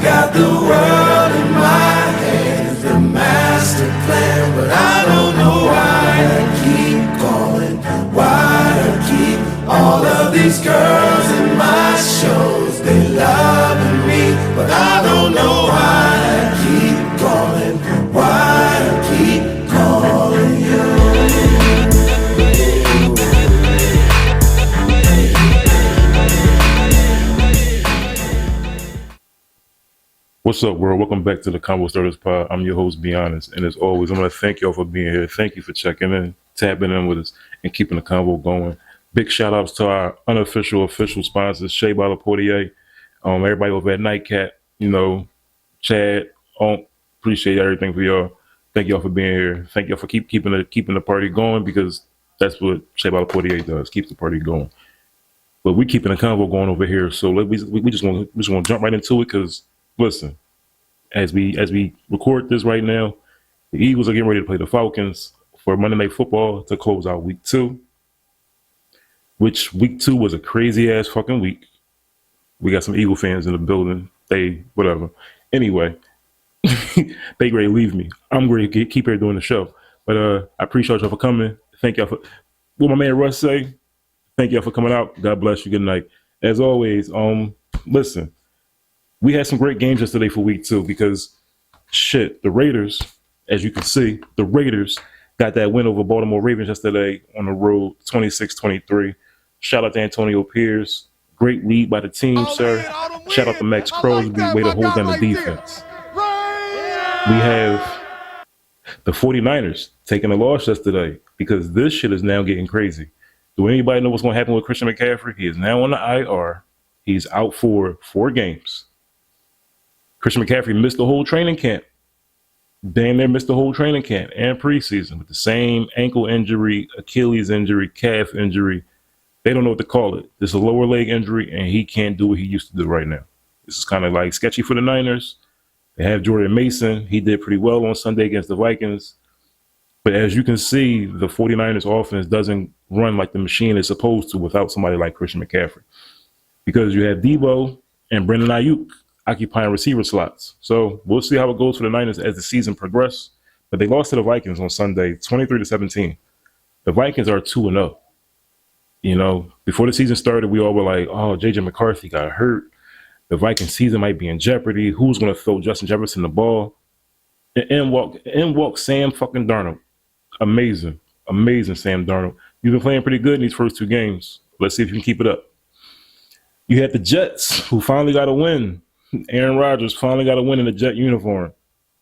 got the world in my hands, the master plan, but I don't know why I keep calling, why I keep all of these girls in my shows. They loving me, but I don't know why I keep calling, why I keep calling you. What's up, world? Welcome back to the Convostarters pod. I'm your host, Be Honest, and as always, I'm going to thank y'all for being here. Thank you for checking in, tapping in with us, and keeping the convo going. Big shout outs to our unofficial, official sponsors, Shea by Portier, everybody over at Nightcat, Chad, appreciate everything for y'all. Thank y'all for being here. Thank y'all for keeping the party going, because that's what Shea by Portier does, keeps the party going. But we keeping the convo going over here, so we just want to jump right into it, because listen, as we record this right now, the Eagles are getting ready to play the Falcons for Monday Night Football to close out week 2, which week 2 was a crazy ass fucking week. We got some Eagle fans in the building. They, whatever. Anyway, they ready to leave me. I'm ready to keep here doing the show. But I appreciate y'all for coming. Thank y'all for, what my man Russ say, thank y'all for coming out. God bless you. Good night. As always, listen, we had some great games yesterday for week 2, because shit, the Raiders, as you can see, the Raiders got that win over Baltimore Ravens yesterday on the road, 26-23. Shout out to Antonio Pierce. Great lead by the team, sir. Shout out to Max Crosby. Way to hold down the defense. We have the 49ers taking a loss yesterday, because this shit is now getting crazy. Do anybody know what's going to happen with Christian McCaffrey? He is now on the IR. He's out for 4 games. Christian McCaffrey missed the whole training camp. Damn near missed the whole training camp and preseason with the same ankle injury, Achilles injury, calf injury. They don't know what to call it. This is a lower leg injury, and he can't do what he used to do right now. This is kind of like sketchy for the Niners. They have Jordan Mason. He did pretty well on Sunday against the Vikings. But as you can see, the 49ers offense doesn't run like the machine is supposed to without somebody like Christian McCaffrey. Because you have Debo and Brandon Ayuk occupying receiver slots. So we'll see how it goes for the Niners as the season progresses. But they lost to the Vikings on Sunday, 23-17. The Vikings are 2-0. Before the season started, we all were like, oh, J.J. McCarthy got hurt. The Viking season might be in jeopardy. Who's going to throw Justin Jefferson the ball? And in walk Sam fucking Darnold. Amazing Sam Darnold. You've been playing pretty good in these first 2 games. Let's see if you can keep it up. You had the Jets, who finally got a win. Aaron Rodgers finally got a win in a Jet uniform.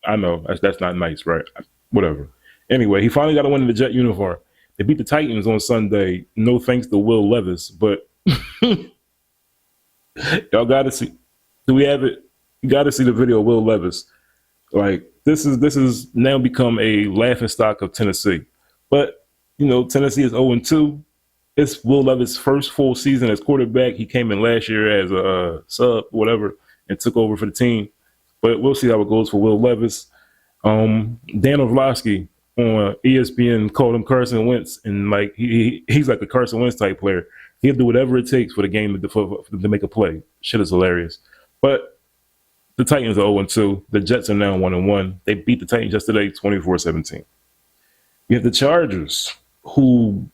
I know, that's not nice, right? Whatever. Anyway, he finally got a win in the Jet uniform. They beat the Titans on Sunday, no thanks to Will Levis, but y'all got to see. Do we have it? You got to see the video of Will Levis. Like, this is now become a laughingstock of Tennessee. But, Tennessee is 0-2. It's Will Levis' first full season as quarterback. He came in last year as a sub, whatever, and took over for the team. But we'll see how it goes for Will Levis. Dan Orlovsky on ESPN called him Carson Wentz, and like he's like a Carson Wentz type player. He'll do whatever it takes for the game to make a play. Shit is hilarious. But the Titans are 0-2. The Jets are now 1-1. They beat the Titans yesterday 24-17. You have the Chargers, who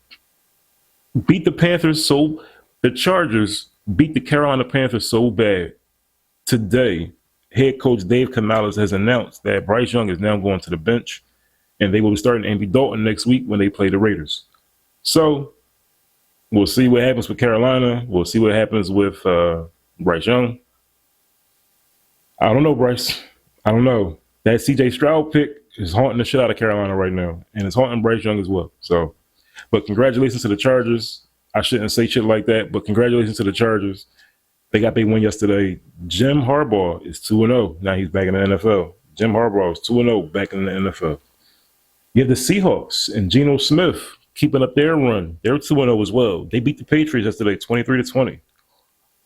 beat the Panthers. The Chargers beat the Carolina Panthers so bad. Today, head coach Dave Canales has announced that Bryce Young is now going to the bench, and they will be starting Andy Dalton next week when they play the Raiders. So we'll see what happens with Carolina. We'll see what happens with Bryce Young. I don't know, Bryce. I don't know. That C.J. Stroud pick is haunting the shit out of Carolina right now, and it's haunting Bryce Young as well. So, but congratulations to the Chargers. I shouldn't say shit like that, but congratulations to the Chargers. They got their win yesterday. Jim Harbaugh is 2-0. Now he's back in the NFL. Jim Harbaugh is 2-0 back in the NFL. You have the Seahawks and Geno Smith keeping up their run. They're 2-0 as well. They beat the Patriots yesterday, 23-20.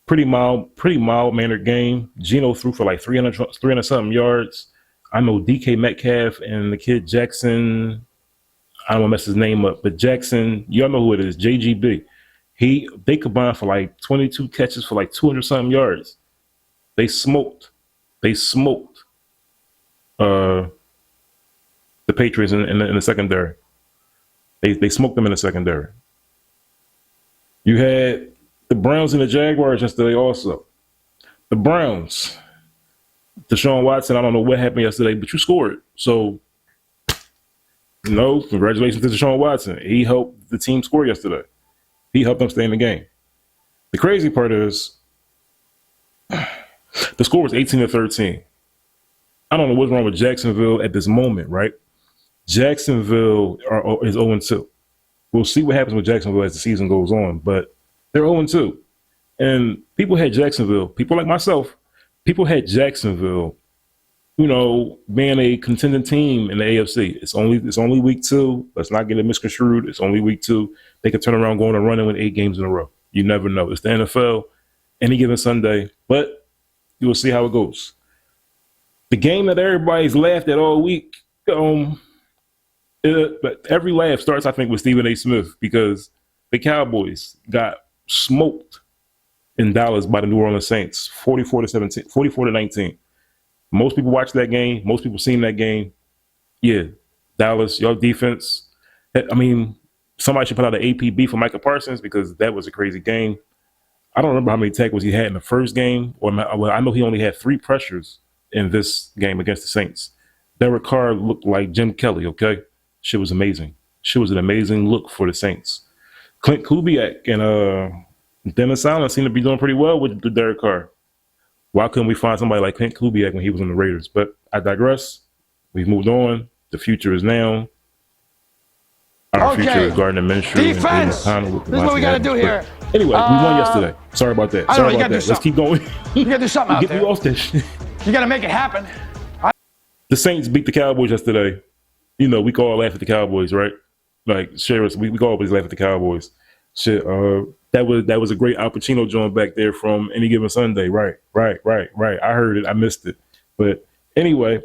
Pretty mild-mannered game. Geno threw for like 300-something yards. I know DK Metcalf and the kid Jackson, I don't want to mess his name up, but Jackson, y'all know who it is, JGB. They combined for like 22 catches for like 200-something yards. They smoked They smoked the Patriots in the secondary. They smoked them in the secondary. You had the Browns and the Jaguars yesterday also. The Browns, Deshaun Watson, I don't know what happened yesterday, but you scored. So, congratulations to Deshaun Watson. He helped the team score yesterday. He helped them stay in the game. The crazy part is the score was 18-13. I don't know what's wrong with Jacksonville at this moment, right? Jacksonville is 0-2. We'll see what happens with Jacksonville as the season goes on, but they're 0-2. And people had Jacksonville, people like myself, people had Jacksonville, being a contending team in the AFC. It's only week 2. Let's not get it misconstrued. It's only week 2. They could turn around going and run and win 8 games in a row. You never know. It's the NFL, any given Sunday, but you will see how it goes. The game that everybody's laughed at all week, but every laugh starts, I think, with Stephen A. Smith, because the Cowboys got smoked in Dallas by the New Orleans Saints, 44-19. Most people watched that game. Most people seen that game. Yeah, Dallas, your defense. I mean, somebody should put out an APB for Micah Parsons, because that was a crazy game. I don't remember how many tackles he had in the first game. I know he only had 3 pressures in this game against the Saints. Derek Carr looked like Jim Kelly, okay? Shit was amazing. Shit was an amazing look for the Saints. Clint Kubiak and Dennis Allen seem to be doing pretty well with the Derek Carr. Why couldn't we find somebody like Clint Kubiak when he was on the Raiders? But I digress. We've moved on. The future is now. Our future is Gardner Minshew. Defense! This is what we got to do here. Anyway, we won yesterday. Sorry about that. Sorry about that. Let's keep going. You got to do something out Get there. me off this shit. You got to make it happen. The Saints beat the Cowboys yesterday. We can all laugh at the Cowboys, right? Like, Sheriff, we can always laugh at the Cowboys. Shit, that was a great Al Pacino joint back there from Any Given Sunday. Right. I heard it. I missed it. But anyway,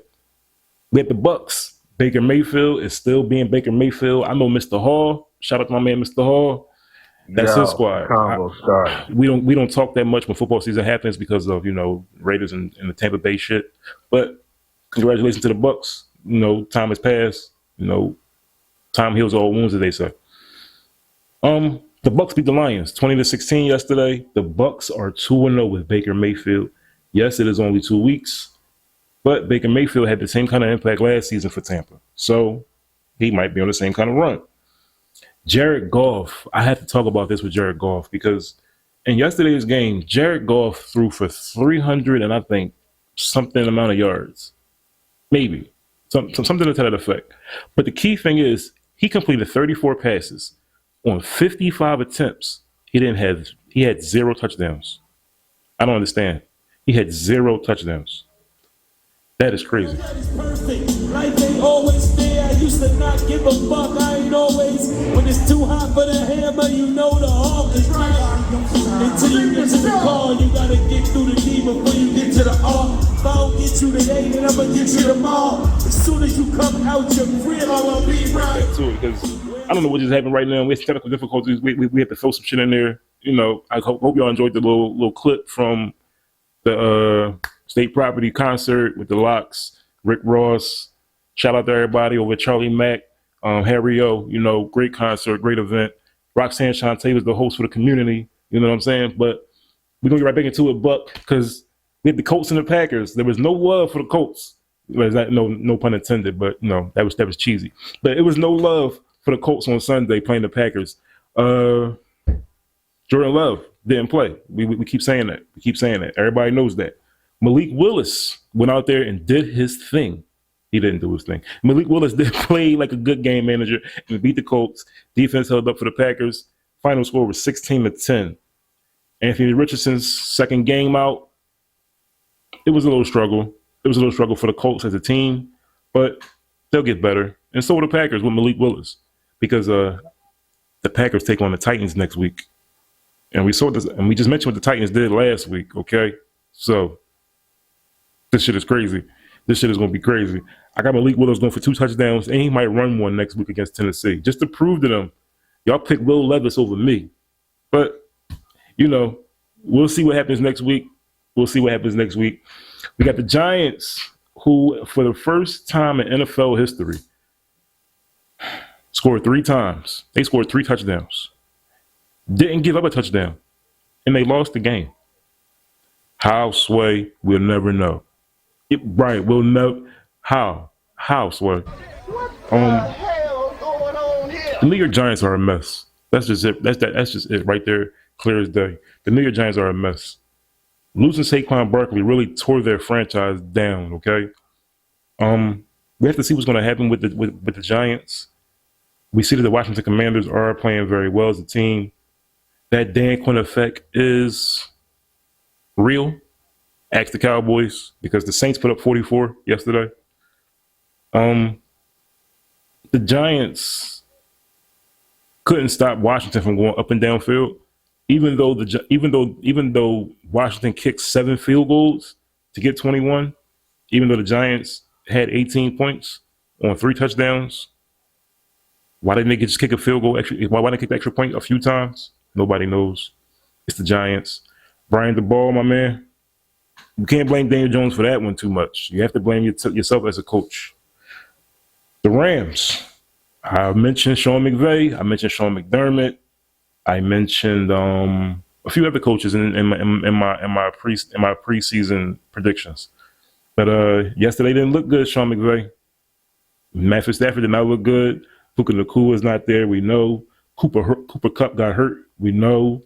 we had the Bucks. Baker Mayfield is still being Baker Mayfield. I know Mr. Hall. Shout out to my man, Mr. Hall. That's his squad. We don't talk that much when football season happens because of Raiders and the Tampa Bay shit. But congratulations to the Bucks. Time has passed. Time heals all wounds, as they say. The Bucks beat the Lions 20-16 yesterday. The Bucks are 2-0 with Baker Mayfield. Yes, it is only 2 weeks, but Baker Mayfield had the same kind of impact last season for Tampa, so he might be on the same kind of run. Jared Goff, I have to talk about this with Jared Goff, because in yesterday's game, Jared Goff threw for 300 and I think something amount of yards, maybe something to that effect. But the key thing is he completed 34 passes on 55 attempts. He had 0 touchdowns. I don't understand. He had 0 touchdowns. That is crazy. Perfect. Life ain't always fair. I used to not give a fuck. I ain't always. When it's too hot for the hammer, the hawk is right. Until you get to the car, you gotta get through the D before you get to the R. If I don't get you today, then I'ma get you tomorrow. As soon as you come out your crib, I will be right. Because I don't know what just happened right now. We have technical difficulties. We have to throw some shit in there. I hope y'all enjoyed the little clip from the State Property concert with the Locks, Rick Ross. Shout out to everybody over at Charlie Mack, Harry O. Great concert, great event. Roxanne Shante was the host for the community. You know what I'm saying? But we're gonna get right back into it, Buck, because we had the Colts and the Packers. There was no love for the Colts. No pun intended, but that was cheesy. But it was no love for the Colts on Sunday playing the Packers. Jordan Love didn't play. We keep saying that. We keep saying that. Everybody knows that. Malik Willis went out there and did his thing. He didn't do his thing. Malik Willis did play like a good game manager and beat the Colts. Defense held up for the Packers. Final score was 16-10. Anthony Richardson's second game out. It was a little struggle. It was a little struggle for the Colts as a team, but they'll get better. And so will the Packers with Malik Willis, because the Packers take on the Titans next week. And we saw this, and we just mentioned what the Titans did last week, okay? So this shit is crazy. This shit is going to be crazy. I got Malik Willis going for 2 touchdowns, and he might run one next week against Tennessee, just to prove to them, y'all pick Will Levis over me. But, we'll see what happens next week. We'll see what happens next week. We got the Giants, who, for the first time in NFL history, scored 3 times. They scored 3 touchdowns. Didn't give up a touchdown. And they lost the game. How, Sway? We'll never know. Right, we'll know. How? How, Sway? What the hell going on here? The New York Giants are a mess. That's just it. That's just it right there, clear as day. The New York Giants are a mess. Losing Saquon Barkley really tore their franchise down, okay? We have to see what's going to happen with the Giants. We see that the Washington Commanders are playing very well as a team. That Dan Quinn effect is real. Ask the Cowboys, because the Saints put up 44 yesterday. The Giants couldn't stop Washington from going up and down field, even though Washington kicked 7 field goals to get 21, even though the Giants had 18 points on 3 touchdowns. Why didn't they just kick a field goal? Why didn't they kick the extra point a few times? Nobody knows. It's the Giants. Brian DeBall, my man. You can't blame Daniel Jones for that one too much. You have to blame yourself as a coach. The Rams. I mentioned Sean McVay. I mentioned Sean McDermott. I mentioned a few other coaches in my preseason predictions. But yesterday didn't look good. Sean McVay. Matthew Stafford did not look good. Puka Nacua is not there. We know. Cooper Kupp got hurt. We know.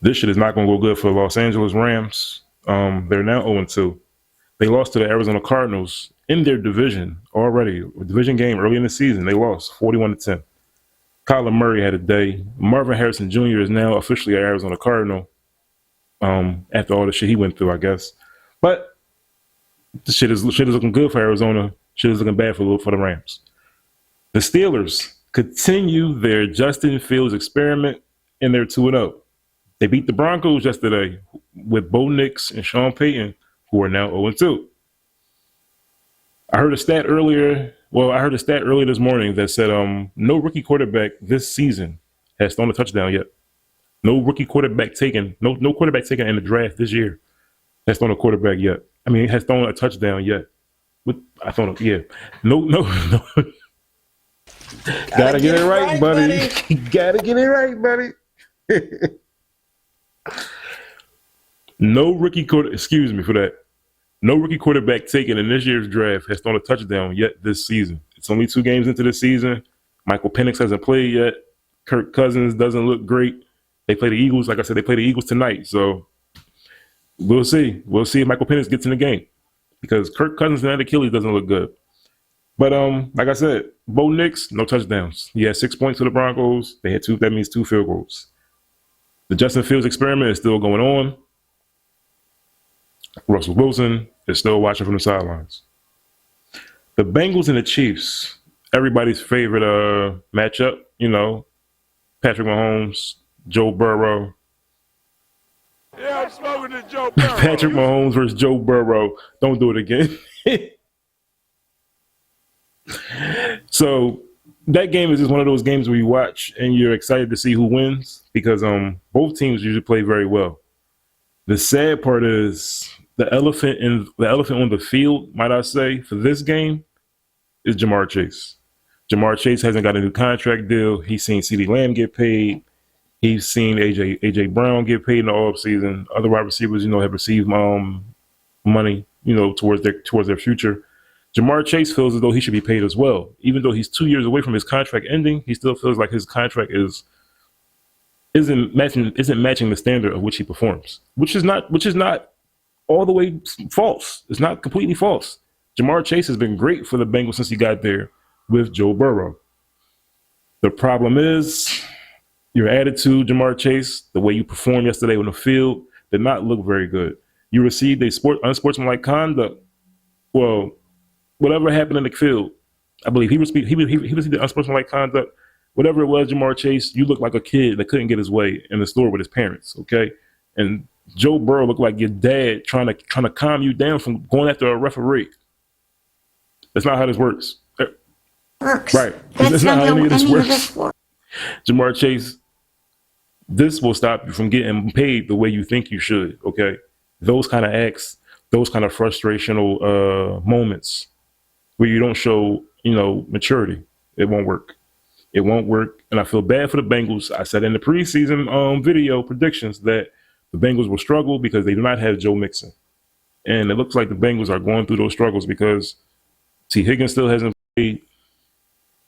This shit is not going to go good for the Los Angeles Rams. They're now 0-2. They lost to the Arizona Cardinals in their division already. A division game early in the season. They lost 41-10. Kyler Murray had a day. Marvin Harrison Jr. is now officially an Arizona Cardinal after all the shit he went through, I guess. But the shit is looking good for Arizona. Shit is looking bad for the Rams. The Steelers continue their Justin Fields experiment, and they're 2-0. They beat the Broncos yesterday with Bo Nix and Sean Payton, who are now 0-2. I heard a stat earlier this morning that said no rookie quarterback this season has thrown a touchdown yet. No rookie quarterback taken, no quarterback taken in the draft this year has thrown a quarterback yet. I mean, has thrown a touchdown yet. No. Gotta get it right, buddy. Gotta get it right, buddy. No rookie quarterback taken in this year's draft has thrown a touchdown yet this season. It's only 2 games into the season. Michael Penix hasn't played yet. Kirk Cousins doesn't look great. They play the Eagles. Like I said, they play the Eagles tonight. So we'll see. We'll see if Michael Penix gets in the game, because Kirk Cousins and that Achilles doesn't look good. But like I said, Bo Nix, no touchdowns. He had 6 points for the Broncos. They had 2. That means 2 field goals. The Justin Fields experiment is still going on. Russell Wilson is still watching from the sidelines. The Bengals and the Chiefs, everybody's favorite matchup. You know, Patrick Mahomes, Joe Burrow. Yeah, I'm smoking to Joe Burrow. Patrick Mahomes versus Joe Burrow. Don't do it again. So that game is just one of those games where you watch and you're excited to see who wins, because both teams usually play very well. The sad part is the elephant on the field, might I say, for this game is Jamar Chase. Jamar Chase hasn't got a new contract deal. He's seen CeeDee Lamb get paid. He's seen AJ Brown get paid in the offseason. Other wide receivers, have received money, towards their future. Jamar Chase feels as though he should be paid as well. Even though he's 2 years away from his contract ending, he still feels like his contract isn't matching the standard of which he performs, which is not all the way false. It's not completely false. Jamar Chase has been great for the Bengals since he got there with Joe Burrow. The problem is your attitude, Jamar Chase, the way you performed yesterday on the field did not look very good. You received unsportsmanlike conduct. Well, whatever happened in the field, I believe he received the unsportsmanlike conduct. Whatever it was, Jamar Chase, you look like a kid that couldn't get his way in the store with his parents, okay? And Joe Burrow looked like your dad trying to calm you down from going after a referee. That's not how this works. Works. Right. That's not how any of this works. Jamar Chase, This will stop you from getting paid the way you think you should. Okay, those kind of acts, those kind of frustrational moments where you don't show, maturity, it won't work. It won't work. And I feel bad for the Bengals. I said in the preseason video predictions that the Bengals will struggle because they do not have Joe Mixon. And it looks like the Bengals are going through those struggles because T. Higgins still hasn't played.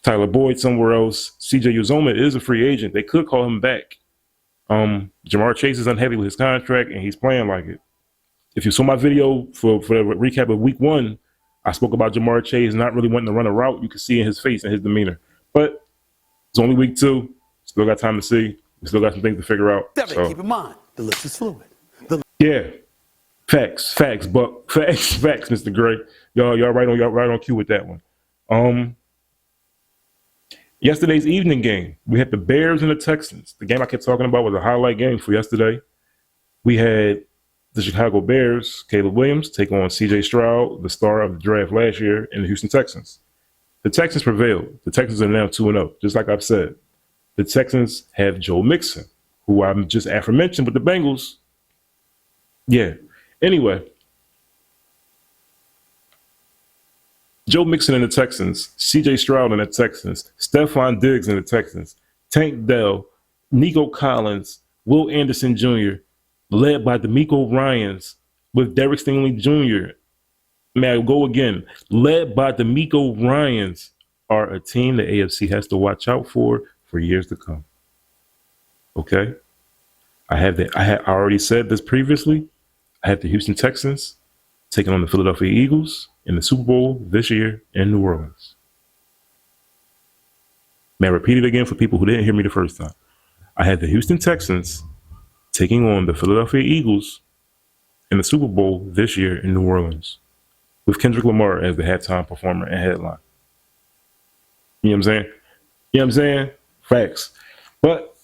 Tyler Boyd somewhere else. CJ Uzoma is a free agent. They could call him back. Jamar Chase is unhappy with his contract and he's playing like it. If you saw my video for the recap of week 1, I spoke about Jamar Chase not really wanting to run a route. You can see in his face and his demeanor. But it's only week 2. Still got time to see. We still got some things to figure out. So. Keep in mind, the list is fluid. Yeah. Facts, Buck. Facts, Mr. Gray. Y'all right on cue with that one. Yesterday's evening game, we had the Bears and the Texans. The game I kept talking about was a highlight game for yesterday. We had the Chicago Bears, Caleb Williams, take on C.J. Stroud, the star of the draft last year, and the Houston Texans. The Texans prevailed. The Texans are now 2-0, just like I've said. The Texans have Joe Mixon, who I'm just aforementioned with the Bengals. Yeah. Anyway, Joe Mixon and the Texans, C.J. Stroud and the Texans, Stephon Diggs and the Texans, Tank Dell, Nico Collins, Will Anderson Jr., led by DeMeco Ryans with Derek Stingley Jr. May I go again? Led by DeMeco Ryans are a team the AFC has to watch out for years to come. Okay? I already said this previously. I have the Houston Texans taking on the Philadelphia Eagles in the Super Bowl this year in New Orleans. May I repeat it again for people who didn't hear me the first time? I had the Houston Texans taking on the Philadelphia Eagles in the Super Bowl this year in New Orleans with Kendrick Lamar as the halftime performer and headline. You know what I'm saying? You know what I'm saying? Facts. But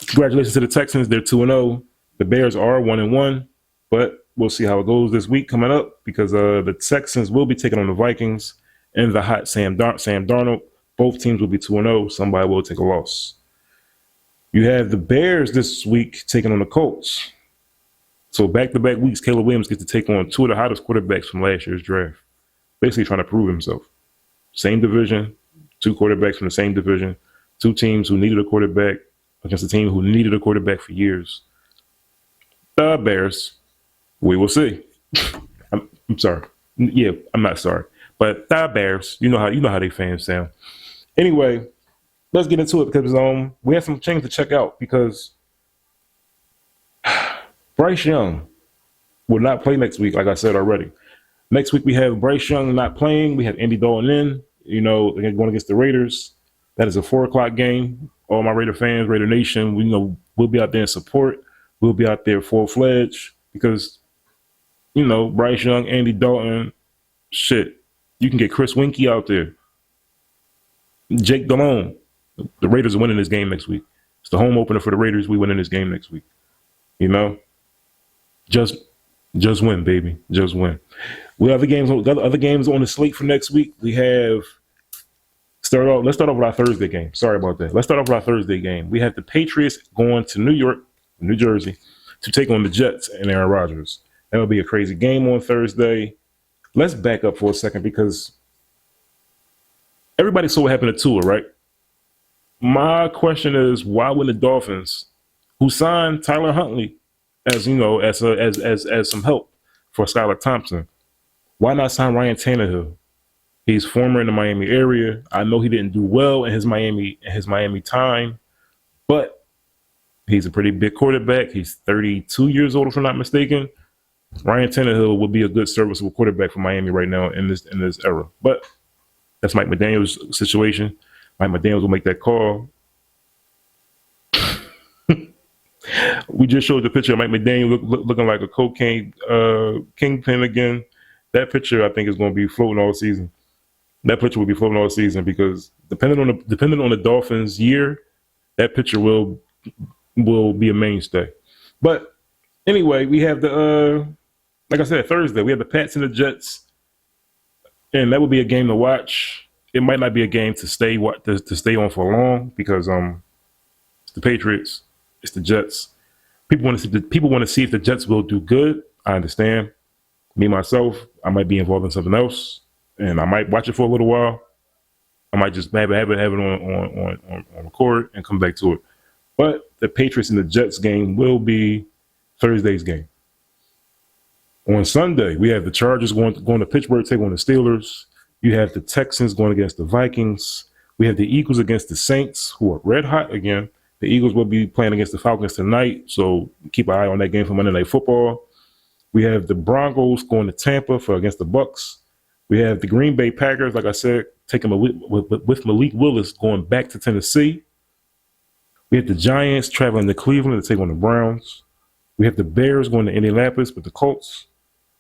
congratulations to the Texans. They're 2-0. The Bears are 1-1. But we'll see how it goes this week coming up because the Texans will be taking on the Vikings and the hot Sam Darnold. Both teams will be 2-0. Somebody will take a loss. You have the Bears this week taking on the Colts. So back-to-back weeks, Caleb Williams gets to take on 2 of the hottest quarterbacks from last year's draft. Basically trying to prove himself. Same division, 2 quarterbacks from the same division, 2 teams who needed a quarterback against a team who needed a quarterback for years. The Bears. We will see. I'm sorry. Yeah, I'm not sorry. But the Bears, you know how they fans sound. Anyway, let's get into it because we have some things to check out because Bryce Young will not play next week, like I said already. Next week we have Bryce Young not playing. We have Andy Dalton in. They're going against the Raiders. That is a 4:00 game. All my Raider fans, Raider Nation, we'll be out there in support. We'll be out there full-fledged because Bryce Young, Andy Dalton, shit. You can get Chris Winkie out there. Jake Delhomme. The Raiders are winning this game next week. It's the home opener for the Raiders. We win in this game next week. Just win, baby. Just win. We have other games on the slate for next week. We have let's start off with our Thursday game. Sorry about that. Let's start off with our Thursday game. We have the Patriots going to New Jersey, to take on the Jets and Aaron Rodgers. That would be a crazy game on Thursday. Let's back up for a second because everybody saw what happened to Tua, right? My question is, why wouldn't the Dolphins, who signed Tyler Huntley as some help for Skylar Thompson, why not sign Ryan Tannehill? He's former in the Miami area. I know he didn't do well in his Miami time, but he's a pretty big quarterback. He's 32 years old, if I'm not mistaken. Ryan Tannehill would be a good serviceable quarterback for Miami right now in this era. But that's Mike McDaniel's situation. Mike McDaniels will make that call. We just showed the picture of Mike McDaniel looking like a cocaine kingpin again. That picture, I think, is going to be floating all season. That picture will be floating all season because depending on the Dolphins' year, that picture will be a mainstay. But anyway, we have like I said, Thursday, we have the Pats and the Jets, and that will be a game to watch. It might not be a game to stay on for long because it's the Patriots. It's the Jets. People want to see if the Jets will do good. I understand. Me myself, I might be involved in something else, and I might watch it for a little while. I might just have it on record and come back to it. But the Patriots and the Jets game will be Thursday's game. On Sunday, we have the Chargers going to Pittsburgh, taking on the Steelers. You have the Texans going against the Vikings. We have the Eagles against the Saints, who are red hot again. The Eagles will be playing against the Falcons tonight, so keep an eye on that game for Monday Night Football. We have the Broncos going to Tampa against the Bucks. We have the Green Bay Packers, like I said, taking with Malik Willis going back to Tennessee. We have the Giants traveling to Cleveland to take on the Browns. We have the Bears going to Indianapolis with the Colts.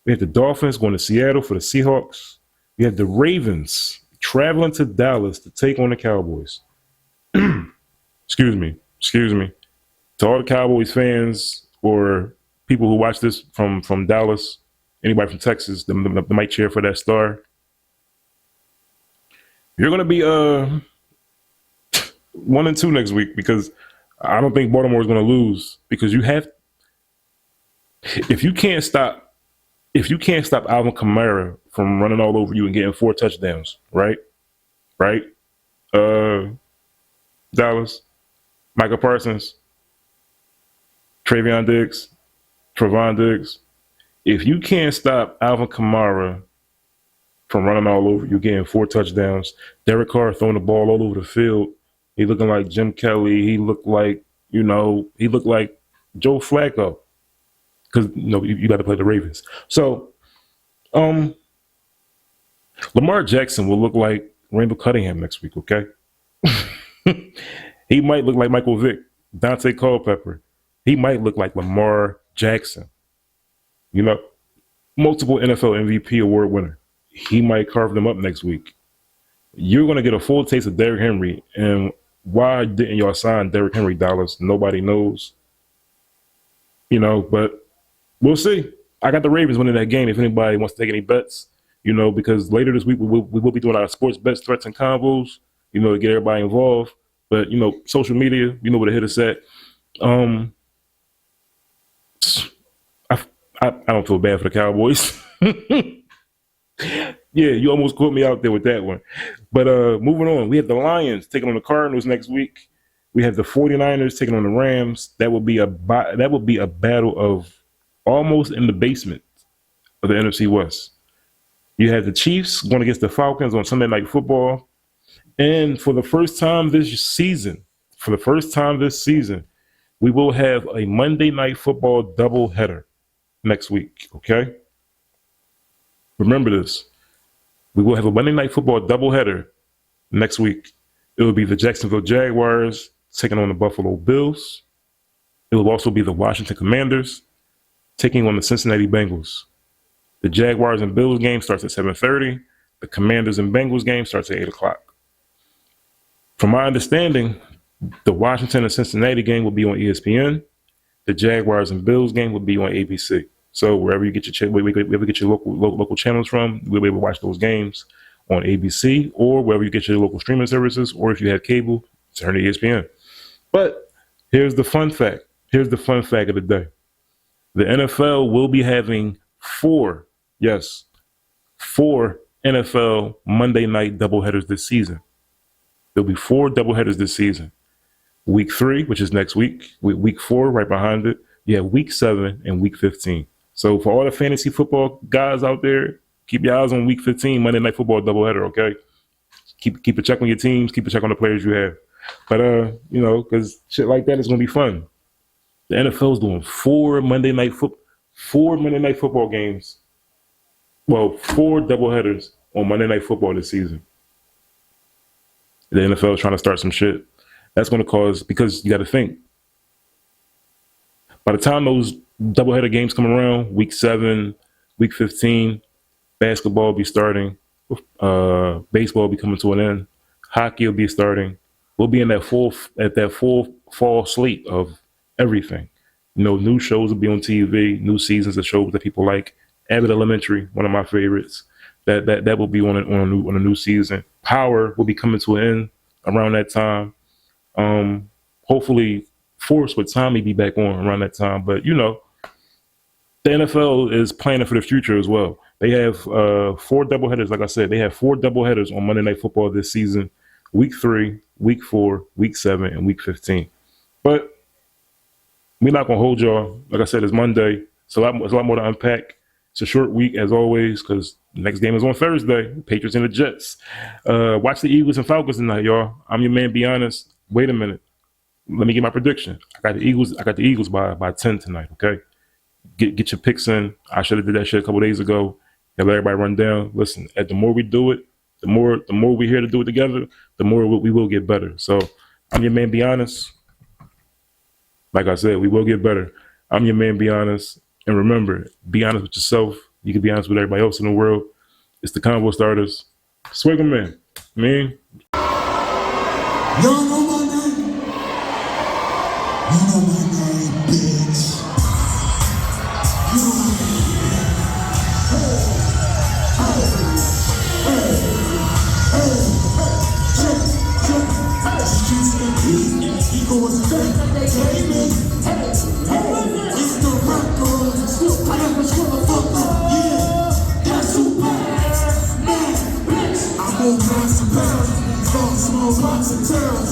We have the Dolphins going to Seattle for the Seahawks. We have the Ravens traveling to Dallas to take on the Cowboys. Excuse me. To all the Cowboys fans or people who watch this from Dallas, anybody from Texas, they might cheer for that star. You're going to be 1-2 next week because I don't think Baltimore is going to lose because if you can't stop Alvin Kamara from running all over you and getting 4 touchdowns, right? Dallas, Michael Parsons, Trevon Diggs. If you can't stop Alvin Kamara from running all over you, getting 4 touchdowns, Derek Carr throwing the ball all over the field, he looking like Jim Kelly, he looked like Joe Flacco. Because you got to play the Ravens. So, Lamar Jackson will look like Randall Cunningham next week, okay? He might look like Michael Vick, Dante Culpepper. He might look like Lamar Jackson. Multiple NFL MVP award winner. He might carve them up next week. You're going to get a full taste of Derrick Henry. And why didn't y'all sign Derrick Henry, Dallas? Nobody knows. But we'll see. I got the Ravens winning that game if anybody wants to take any bets, because later this week we will be doing our sports bets, threats, and combos, to get everybody involved. But, social media, where to hit us at. I don't feel bad for the Cowboys. Yeah, you almost caught me out there with that one. But moving on, we have the Lions taking on the Cardinals next week. We have the 49ers taking on the Rams. That will be a battle of almost in the basement of the NFC West. You have the Chiefs going against the Falcons on Sunday Night Football. And for the first time this season, we will have a Monday Night Football doubleheader next week, okay? Remember this. We will have a Monday Night Football doubleheader next week. It will be the Jacksonville Jaguars taking on the Buffalo Bills. It will also be the Washington Commanders taking on the Cincinnati Bengals. The Jaguars and Bills game starts at 7:30. The Commanders and Bengals game starts at 8 o'clock. From my understanding, the Washington and Cincinnati game will be on ESPN. The Jaguars and Bills game will be on ABC. So wherever you get your local channels from, we'll be able to watch those games on ABC or wherever you get your local streaming services, or if you have cable, turn to ESPN. But here's the fun fact. Here's the fun fact of the day. The NFL will be having 4 NFL Monday night doubleheaders this season. There'll be 4 doubleheaders this season. Week 3, which is next week. Week 4, right behind it. You have Week 7 and Week 15. So for all the fantasy football guys out there, keep your eyes on Week 15, Monday Night Football doubleheader, okay? Keep a check on your teams. Keep a check on the players you have. But, because shit like that is going to be fun. The NFL is doing 4 Monday Night Football games. Well, 4 doubleheaders on Monday Night Football this season. The NFL is trying to start some shit. That's going to cause, because you got to think, by the time those doubleheader games come around, Week 7, Week 15, basketball will be starting, baseball will be coming to an end, hockey will be starting. We'll be in that full fall slate of everything. New shows will be on TV, new seasons of shows that people like. Abbott Elementary, one of my favorites. That will be on a new season. Power will be coming to an end around that time. Hopefully force with Tommy be back on around that time. But, you know, the NFL is planning for the future as well. They have 4 doubleheaders. Like I said, they have 4 doubleheaders on Monday Night Football this season. Week 3, Week 4, Week 7, and Week 15. But we're not going to hold y'all. Like I said, it's Monday. It's a lot more to unpack. It's a short week, as always, because the next game is on Thursday. Patriots and the Jets. Watch the Eagles and Falcons tonight, y'all. I'm your man, Be Honest. Wait a minute. Let me get my prediction. I got the Eagles by 10 tonight, okay? Get your picks in. I should have did that shit a couple days ago. Have everybody run down. Listen, the more we do it, the more we're here to do it together, the more we will get better. So I'm your man, Be Honest. Like I said, we will get better. I'm your man, Be Honest. And remember, be honest with yourself. You can be honest with everybody else in the world. It's the Convostarters. Swagger man. Man. Y'all know my name? You know my name, bitch. You know my name. It's the record. Yeah, that's who man, bitch. I'm on massive pounds, small rocks and towns.